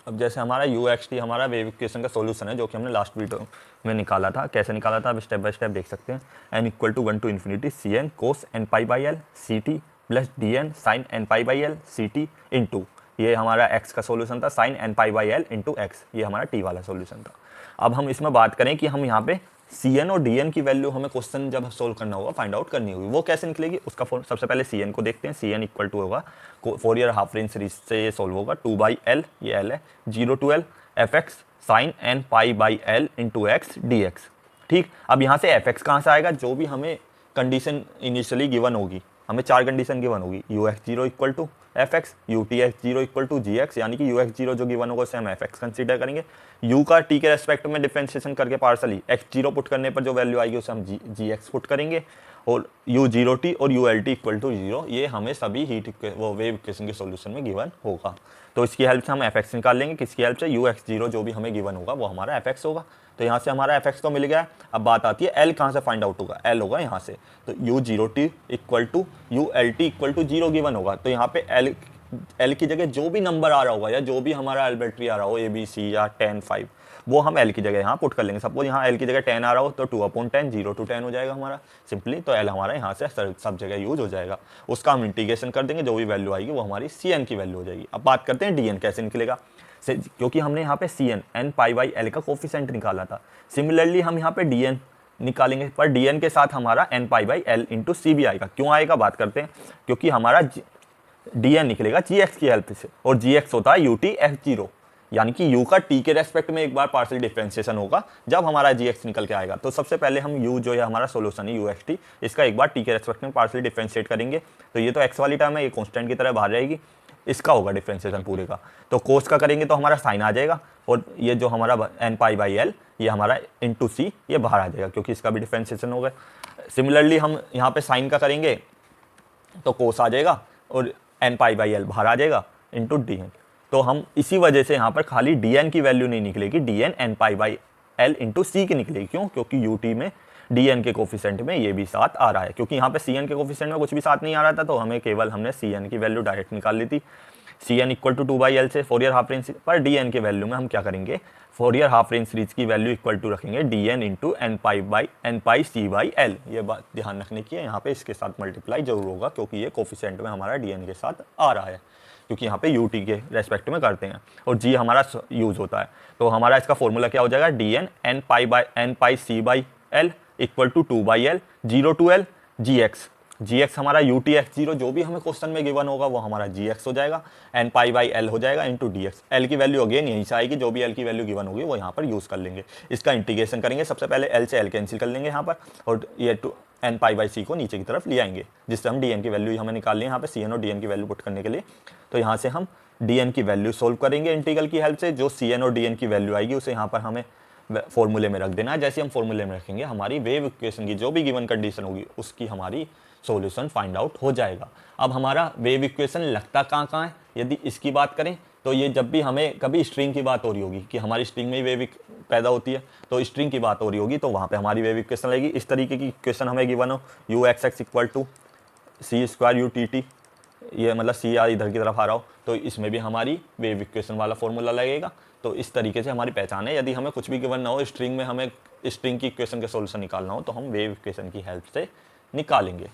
अब जैसे हमारा यू एक्स टी हमारा वेव इक्वेशन का सॉल्यूशन है जो कि हमने लास्ट वीडियो में निकाला था। कैसे निकाला था अब स्टेप बाय स्टेप देख सकते हैं। N equal to 1 to infinity c n cos n pi by l c t plus d n sine n pi by l c t into, ये हमारा एक्स का सॉल्यूशन था, sine n pi by L into x, ये हमारा T वाला solution था। अब हम इसमें बात करें कि हम यहाँ पे सी एन और डी एन की वैल्यू हमें क्वेश्चन जब सोल्व करना होगा फाइंड आउट करनी होगी, वो कैसे निकलेगी उसका सबसे पहले सी एन को देखते हैं। सी एन इक्वल टू होगा फोरियर हाफ रेंज सीरीज से ये सोल्व होगा 2 बाई एल, ये एल है, 0 to L f x sine n pi by L into x d x. ठीक, अब यहाँ से एफ एक्स कहाँ से आएगा, जो भी हमें कंडीशन इनिशियली गिवन होगी, हमें 4 कंडीशन गिवन होगी, u x zero equal to f x, u t x zero equal to g x, यानी कि यू एक्स जीरो जो गिवन होगा उसे हम एफ एक्स कंसिडर करेंगे। यू का टी के रेस्पेक्ट में डिफरेंशिएशन करके पार्सली एक्स जीरो पुट करने पर जो वैल्यू आएगी उसे हम जी एक्स पुट करेंगे, और यू जीरो टी और u l t equal to zero, ये हमें सभी हीट वो वेव इक्वेशन के सॉल्यूशन में गिवन होगा। तो इसकी हेल्प से हम एफ एक्स निकाल लेंगे, किसकी हेल्प से, यू एक्स जीरो जो भी हमें गिवन होगा वो हमारा एफ एक्स होगा। तो यहाँ से हमारा एफ एक्स तो मिल गया। अब बात आती है एल कहाँ से फाइंड आउट होगा, एल होगा यहाँ से, तो u zero t equal to u l t equal to zero given होगा। तो यहाँ पे एल की जगह जो भी नंबर आ रहा होगा या जो भी हमारा आर्बिट्री आ रहा हो, ए बी सी या 10 5, वो हम एल की जगह यहाँ पुट कर लेंगे। सपोज यहाँ एल की जगह 10 आ रहा हो तो 2/10 0 to 10 हो जाएगा हमारा सिंपली। तो एल हमारा यहाँ से सब जगह यूज हो जाएगा, उसका हम इंटीग्रेशन कर देंगे, जो भी वैल्यू आएगी वो हमारी सी एन की वैल्यू हो जाएगी। अब बात करते हैं डी एन कैसे निकलेगा, क्योंकि हमने यहाँ पे c n N pi by l का कोफिशिएंट निकाला था। सिमिलरली हम यहाँ पे डी एन निकालेंगे, पर डी एन के साथ हमारा N pi by L into C भी आएगा। क्यों आएगा बात करते हैं, क्योंकि हमारा डी एन निकलेगा जी एक्स की हेल्प से, और जी एक्स होता है यू टी एक्स जीरो, यानी कि u का t के रेस्पेक्ट में एक बार पार्शियल डिफरेंशिएशन होगा जब हमारा gx निकल के आएगा। तो सबसे पहले हम u जो है हमारा सॉल्यूशन है uxt, इसका एक बार t के रेस्पेक्ट में पार्शियल डिफरेंशिएट करेंगे। तो ये तो x वाली टर्म है, ये कांस्टेंट की तरह बाहर रहेगी, इसका होगा डिफरेंशिएशन पूरे का। तो कोस का करेंगे तो हमारा साइन आ जाएगा, और ये जो हमारा एन पाई बाई एल ये हमारा इंटू सी ये बाहर आ जाएगा, क्योंकि इसका भी डिफरेंशिएशन होगा। सिमिलरली हम यहाँ पे साइन का करेंगे तो कोस आ जाएगा, और एन पाई बाई एल बाहर आ जाएगा इंटू डी एन। तो हम इसी वजह से यहाँ पर खाली डी एन की वैल्यू नहीं निकलेगी, D N N pi by L into C की निकलेगी। क्यों, क्योंकि यू टी में डी एन के कोफिशिएंट में ये भी साथ आ रहा है, क्योंकि यहाँ पे सी एन के कोफिशिएंट में कुछ भी साथ नहीं आ रहा था, तो हमें केवल हमने सी एन की वैल्यू डायरेक्ट निकाल ली थी। C n equal to 2 by l से फोरियर हाफ रेंज पर डी एन के वैल्यू में हम क्या करेंगे, फोरियर हाफ रेंज सीरीज की वैल्यू इक्वल टू रखेंगे d n into n pi c by l. ये बात ध्यान रखने की है, यहाँ पे इसके साथ मल्टीप्लाई जरूर होगा, क्योंकि ये कोफिशिएंट में हमारा डी एन के साथ आ रहा है, क्योंकि यहाँ पे यू टी के रेस्पेक्ट में करते हैं और जी हमारा यूज होता है। तो हमारा इसका फॉर्मूला क्या हो जाएगा, d N N pi c by l equal to 2 by l 0 to L g x हमारा यू टी एक्स जीरो जो भी हमें क्वेश्चन में गिवन होगा वो हमारा जी एक्स हो जाएगा, एन पाई बाई एल हो जाएगा इंटू डी एक्स। एल की वैल्यू अगेन यहीं से आएगी, जो भी एल की वैल्यू गिवन होगी वो यहाँ पर यूज़ कर लेंगे। इसका इंटीग्रेशन करेंगे, सबसे पहले एल से एल कैंसिल कर लेंगे यहाँ पर, और ये टू एन पाई बाई सी को नीचे की तरफ ले आएंगे, जिससे हम डी एन की वैल्यू हमें निकाल लें यहाँ पे सी एन और डी एन की वैल्यू पुट करने के लिए। तो यहाँ से हम डी एन की वैल्यू सोल्व करेंगे इंटीग्रल की हेल्प से, जो सी एन और डी एन की वैल्यू आएगी उसे यहाँ पर हमें फॉर्मूले में रख देना है। जैसे हम फॉर्मूले में रखेंगे हमारी वेव इक्वेशन की जो भी गिवन कंडीशन होगी उसकी हमारी सॉल्यूशन फाइंड आउट हो जाएगा। अब हमारा वेव इक्वेशन लगता कहाँ है, यदि इसकी बात करें तो ये जब भी हमें कभी स्ट्रिंग की बात हो रही होगी कि हमारी स्ट्रिंग में ही वेव पैदा होती है, तो स्ट्रिंग की बात हो रही होगी तो वहाँ पे हमारी वेव इक्वेशन लगेगी। इस तरीके की इक्वेशन हमें गिवन हो, u x x equal to c square u t t, ये मतलब सी आर इधर की तरफ आ रहा हो, तो इसमें भी हमारी वेव इक्वेशन वाला फॉर्मूला लगेगा। तो इस तरीके से हमारी पहचान है। यदि हमें कुछ भी गिवन ना हो, स्ट्रिंग में हमें स्ट्रिंग की इक्वेशन का सॉल्यूशन निकालना हो, तो हम वेव इक्वेशन की हेल्प से निकालेंगे।